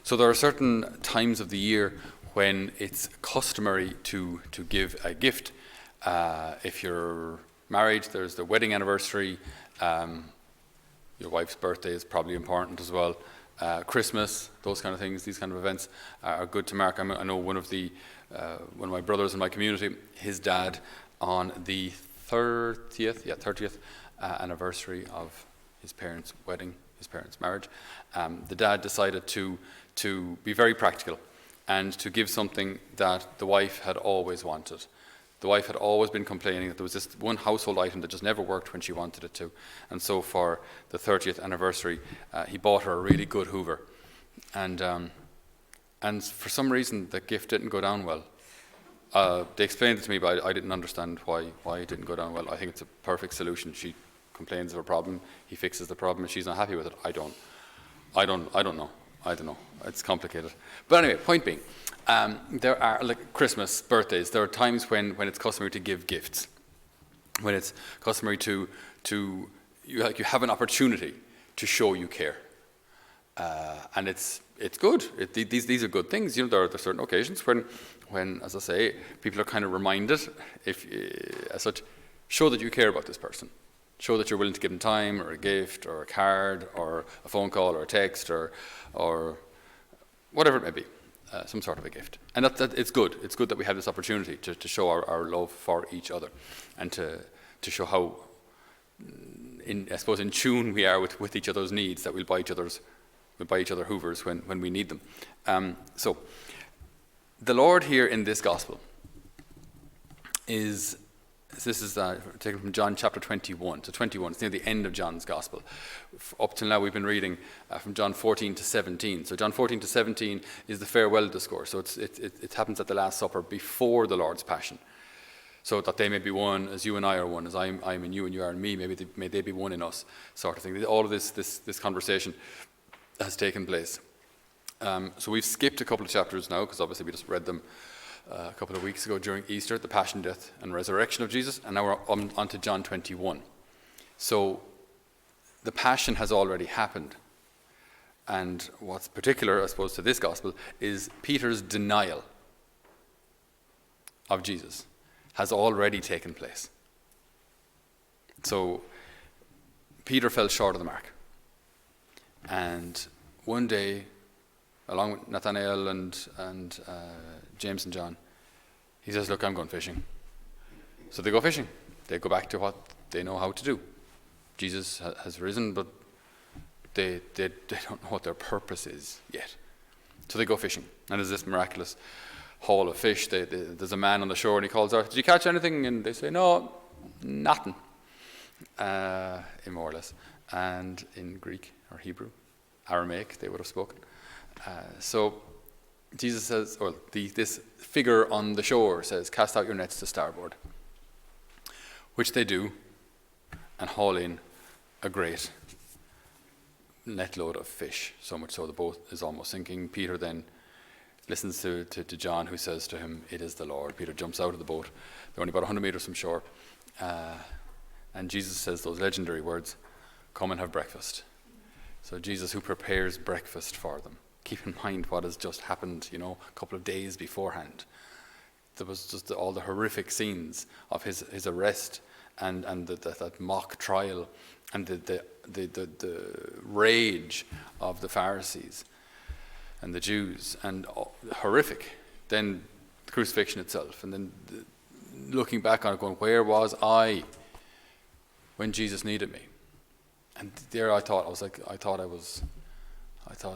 So there are certain times of the year when it's customary to give a gift. If you're married, there's the wedding anniversary. Your wife's birthday is probably important as well. Christmas, those kind of things, these kind of events are good to mark. I know one of my brothers in my community, his dad, on the 30th anniversary of his parents' wedding, his parents' marriage, the dad decided to be very practical and to give something that the wife had always wanted. The wife had always been complaining that there was this one household item that just never worked when she wanted it to. And so for the 30th anniversary, he bought her a really good Hoover. And for some reason, the gift didn't go down well. They explained it to me, but I didn't understand why it didn't go down well. I think it's a perfect solution. She complains of a problem, he fixes the problem, and she's not happy with it. I don't know. It's complicated. But anyway, point being, there are, like Christmas, birthdays, there are times when it's customary to give gifts. When it's customary to you have an opportunity to show you care. And it's good. These are good things. There are certain occasions when, as I say, people are kind of reminded, as such, show that you care about this person. Show that you're willing to give them time, or a gift, or a card, or a phone call, or a text, or whatever it may be, some sort of a gift. And that it's good. It's good that we have this opportunity to show our love for each other, and to show how, in tune we are with each other's needs. That we'll buy each other Hoovers when we need them. So, the Lord here in this gospel is. This is taken from John chapter 21. So 21, it's near the end of John's Gospel. Up till now we've been reading from John 14 to 17. So John 14 to 17 is the farewell discourse. So it happens at the Last Supper before the Lord's Passion. So that they may be one as you and I are one, as I'm in you and you are in me, may they be one in us, sort of thing. All of this conversation has taken place. So we've skipped a couple of chapters now, because obviously we just read them a couple of weeks ago during Easter, the Passion, Death, and Resurrection of Jesus, and now we're on to John 21. So the Passion has already happened, and what's particular, I suppose, to this Gospel is Peter's denial of Jesus has already taken place. So Peter fell short of the mark, and one day, along with Nathanael and James and John, he says, look, I'm going fishing. So they go fishing. They go back to what they know how to do. Jesus has risen, but they don't know what their purpose is yet. So they go fishing. And there's this miraculous haul of fish. There's a man on the shore, and he calls out, did you catch anything? And they say, no, nothing. More or less. And in Greek or Hebrew, Aramaic, they would have spoken. So Jesus says, this figure on the shore says, cast out your nets to starboard, which they do, and haul in a great net load of fish, so much so the boat is almost sinking. Peter then listens to John, who says to him, it is the Lord. Peter jumps out of the boat. They're only about 100 meters from shore, and Jesus says those legendary words, come and have breakfast. So Jesus, who prepares breakfast for them. Keep in mind what has just happened, a couple of days beforehand. There was just all the horrific scenes of his arrest and that mock trial, and the rage of the Pharisees and the Jews, and horrific. Then the crucifixion itself, and then looking back on it, going, where was I when Jesus needed me? And there I thought,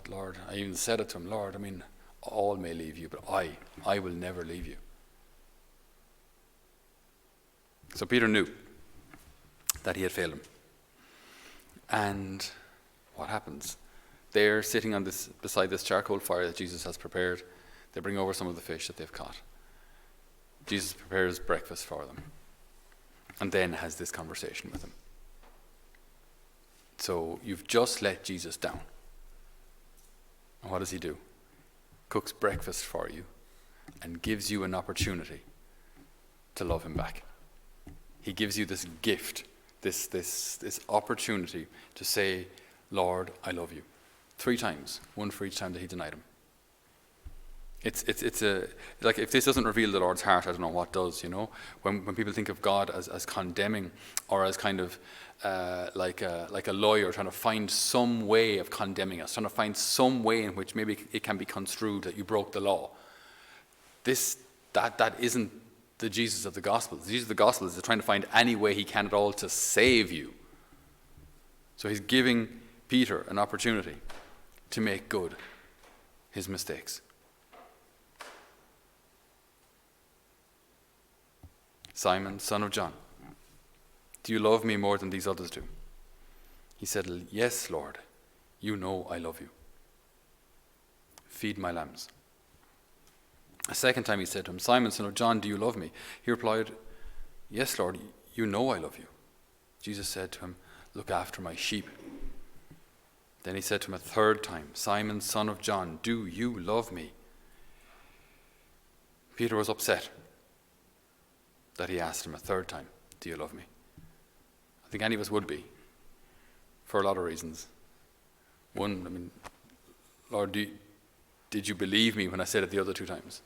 Lord, I even said it to him, Lord, all may leave you, but I will never leave you. So Peter knew that he had failed him. And what happens? They're sitting beside this charcoal fire that Jesus has prepared. They bring over some of the fish that they've caught. Jesus prepares breakfast for them, and then has this conversation with them. So you've just let Jesus down. And what does he do? Cooks breakfast for you and gives you an opportunity to love him back. He gives you this gift, this opportunity to say, Lord, I love you. 3 times, one for each time that he denied him. It's a, like, if this doesn't reveal the Lord's heart, I don't know what does. When people think of God as condemning, or as kind of like a lawyer trying to find some way of condemning us, trying to find some way in which maybe it can be construed that you broke the law. That isn't the Jesus of the gospel. The Jesus of the gospel is trying to find any way he can at all to save you. So he's giving Peter an opportunity to make good his mistakes. Simon, son of John, do you love me more than these others do? He said, yes, Lord, you know I love you. Feed my lambs. A second time he said to him, Simon, son of John, do you love me? He replied, yes, Lord, you know I love you. Jesus said to him, look after my sheep. Then he said to him a third time, Simon, son of John, do you love me? Peter was upset that he asked him a third time, do you love me? I think any of us would be, for a lot of reasons. One, Lord, did you believe me when I said it the other two times?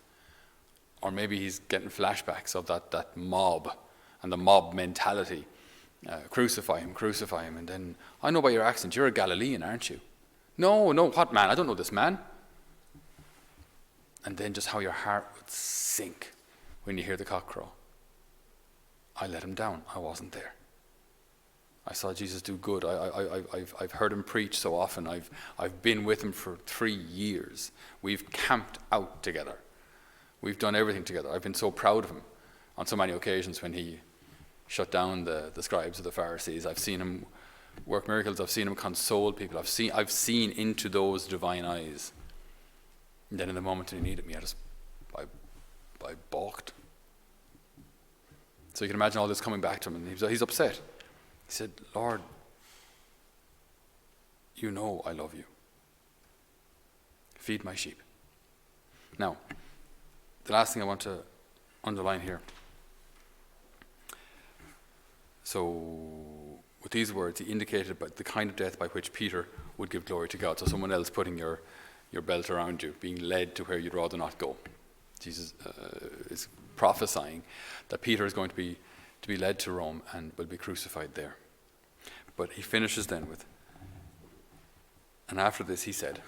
Or maybe he's getting flashbacks of that mob and the mob mentality. Crucify him. And then, I know by your accent, you're a Galilean, aren't you? No, what man? I don't know this man. And then just how your heart would sink when you hear the cock crow. I let him down. I wasn't there. I saw Jesus do good. I've heard him preach so often. I've been with him for 3 years. We've camped out together. We've done everything together. I've been so proud of him on so many occasions when he shut down the scribes of the Pharisees. I've seen him work miracles. I've seen him console people. I've seen into those divine eyes. And then in the moment when he needed me, I balked. So you can imagine all this coming back to him, and he's upset. He said, Lord, you know I love you. Feed my sheep. Now, the last thing I want to underline here. So, with these words, he indicated the kind of death by which Peter would give glory to God. So someone else putting your belt around you, being led to where you'd rather not go. Jesus is prophesying that Peter is going to be led to Rome and will be crucified there. But he finishes then with, and after this he said,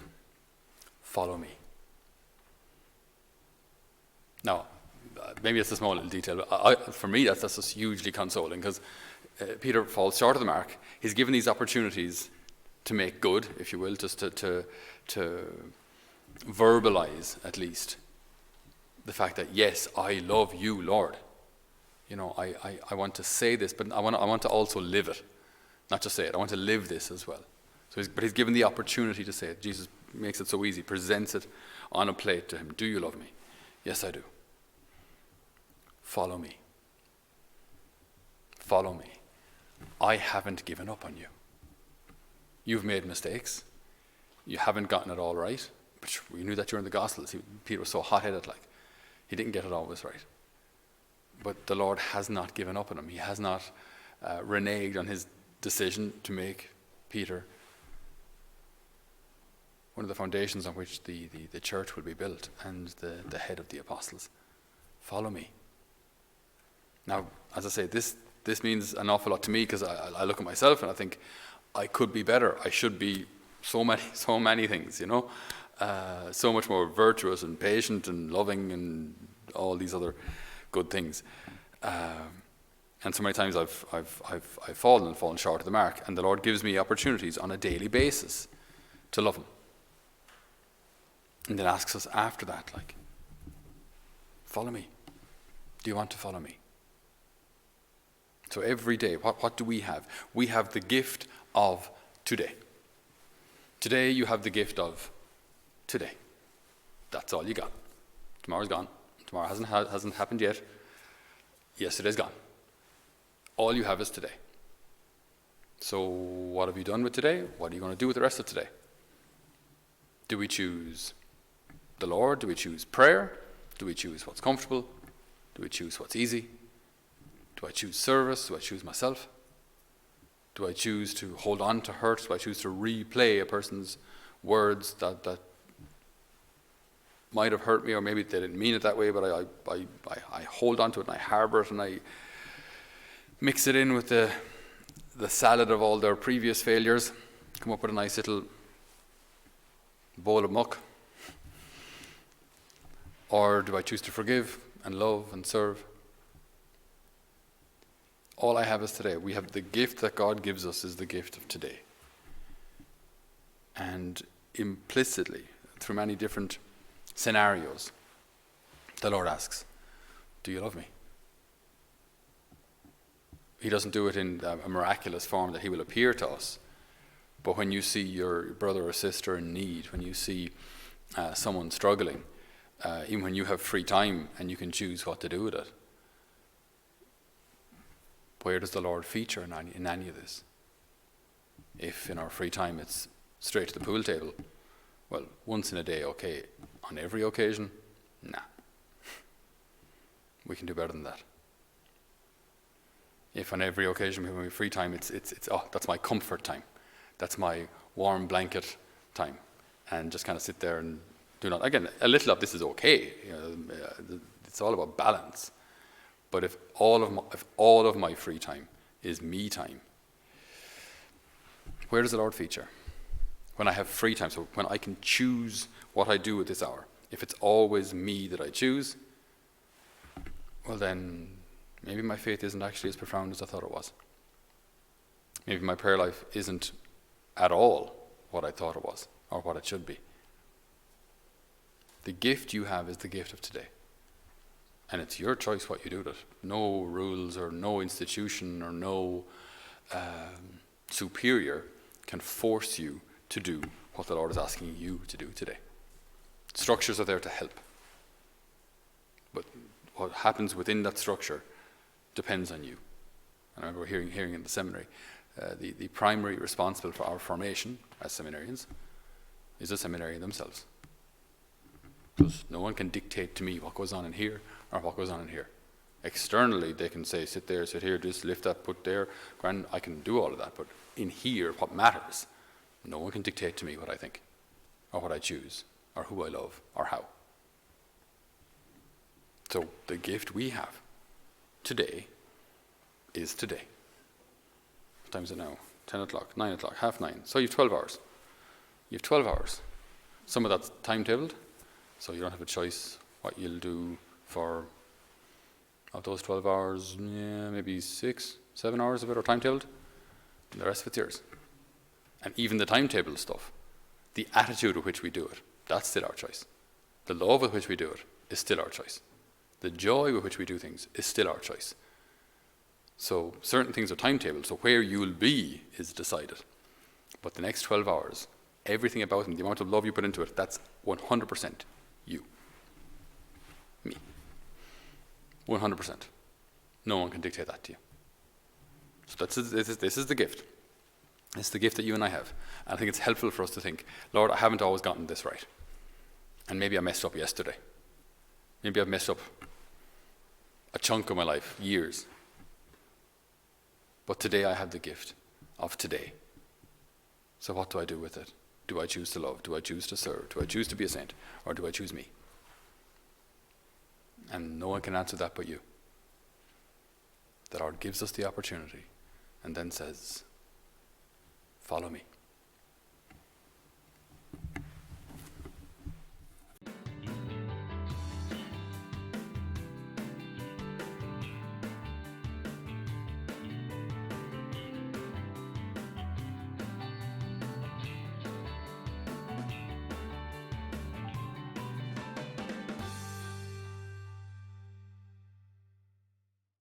follow me. Now, maybe it's a small little detail, but for me that's just hugely consoling, because Peter falls short of the mark. He's given these opportunities to make good, if you will, just to verbalize at least the fact that, yes, I love you, Lord. I want to say this, but I want to also live it. Not just say it, I want to live this as well. But he's given the opportunity to say it. Jesus makes it so easy, presents it on a plate to him. Do you love me? Yes, I do. Follow me. Follow me. I haven't given up on you. You've made mistakes. You haven't gotten it all right. But we knew that during the Gospels. Peter was so hot-headed, he didn't get it always right. But the Lord has not given up on him. He has not reneged on his decision to make Peter one of the foundations on which the church will be built, and the head of the apostles. Follow me. Now, as I say, this means an awful lot to me, because I look at myself and I think I could be better. I should be so many things, so much more virtuous and patient and loving and all these other good things. And so many times I've fallen short of the mark, and the Lord gives me opportunities on a daily basis to love him. And then asks us after that, follow me. Do you want to follow me? So every day, what do we have? We have the gift of today. Today you have the gift of today. That's all you got. Tomorrow's gone. Tomorrow hasn't happened yet. Yesterday's gone. All you have is today. So what have you done with today? What are you going to do with the rest of today? Do we choose the Lord? Do we choose prayer? Do we choose what's comfortable? Do we choose what's easy? Do I choose service? Do I choose myself? Do I choose to hold on to hurt? Do I choose to replay a person's words that might have hurt me, or maybe they didn't mean it that way, but I hold on to it and I harbor it and I mix it in with the salad of all their previous failures, come up with a nice little bowl of muck? Or do I choose to forgive and love and serve? All I have is today. We have the gift that God gives us is the gift of today. And implicitly, through many different scenarios, the Lord asks, do you love me? He doesn't do it in a miraculous form that he will appear to us. But when you see your brother or sister in need, when you see someone struggling, even when you have free time and you can choose what to do with it, where does the Lord feature in any of this? If in our free time it's straight to the pool table, well, once in a day, okay. On every occasion, nah. We can do better than that. If on every occasion when we have free time, it's that's my comfort time. That's my warm blanket time. And just kind of sit there and do not. Again, a little of this is okay. It's all about balance. But if all of my free time is me time, where does the Lord feature? When I have free time, so when I can choose what I do at this hour. If it's always me that I choose, well then, maybe my faith isn't actually as profound as I thought it was. Maybe my prayer life isn't at all what I thought it was, or what it should be. The gift you have is the gift of today. And it's your choice what you do with it. No rules or no institution or no superior can force you to do what the Lord is asking you to do today. Structures are there to help. But what happens within that structure depends on you. And I remember hearing in the seminary, the primary responsible for our formation as seminarians is the seminarian themselves. Because no one can dictate to me what goes on in here or what goes on in here. Externally, they can say, sit there, sit here, just lift that, put there. Grand, I can do all of that. But in here, what matters, no one can dictate to me what I think or what I choose or who I love or how. So the gift we have today is today. What time is it now? 10 o'clock, 9 o'clock, half 9. So you have 12 hours. You have 12 hours. Some of that's timetabled, so you don't have a choice what you'll do for, of those 12 hours, maybe 6, 7 hours of it are timetabled, and the rest of it's yours. And even the timetable stuff, the attitude with which we do it, that's still our choice. The love with which we do it is still our choice. The joy with which we do things is still our choice. So certain things are timetabled, so where you will be is decided. But the next 12 hours, everything about them, the amount of love you put into it, that's 100% you. Me. 100%. No one can dictate that to you. So this is the gift. It's the gift that you and I have. And I think it's helpful for us to think, Lord, I haven't always gotten this right. And maybe I messed up yesterday. Maybe I've messed up a chunk of my life, years. But today I have the gift of today. So what do I do with it? Do I choose to love? Do I choose to serve? Do I choose to be a saint? Or do I choose me? And no one can answer that but you. The Lord gives us the opportunity and then says, follow me.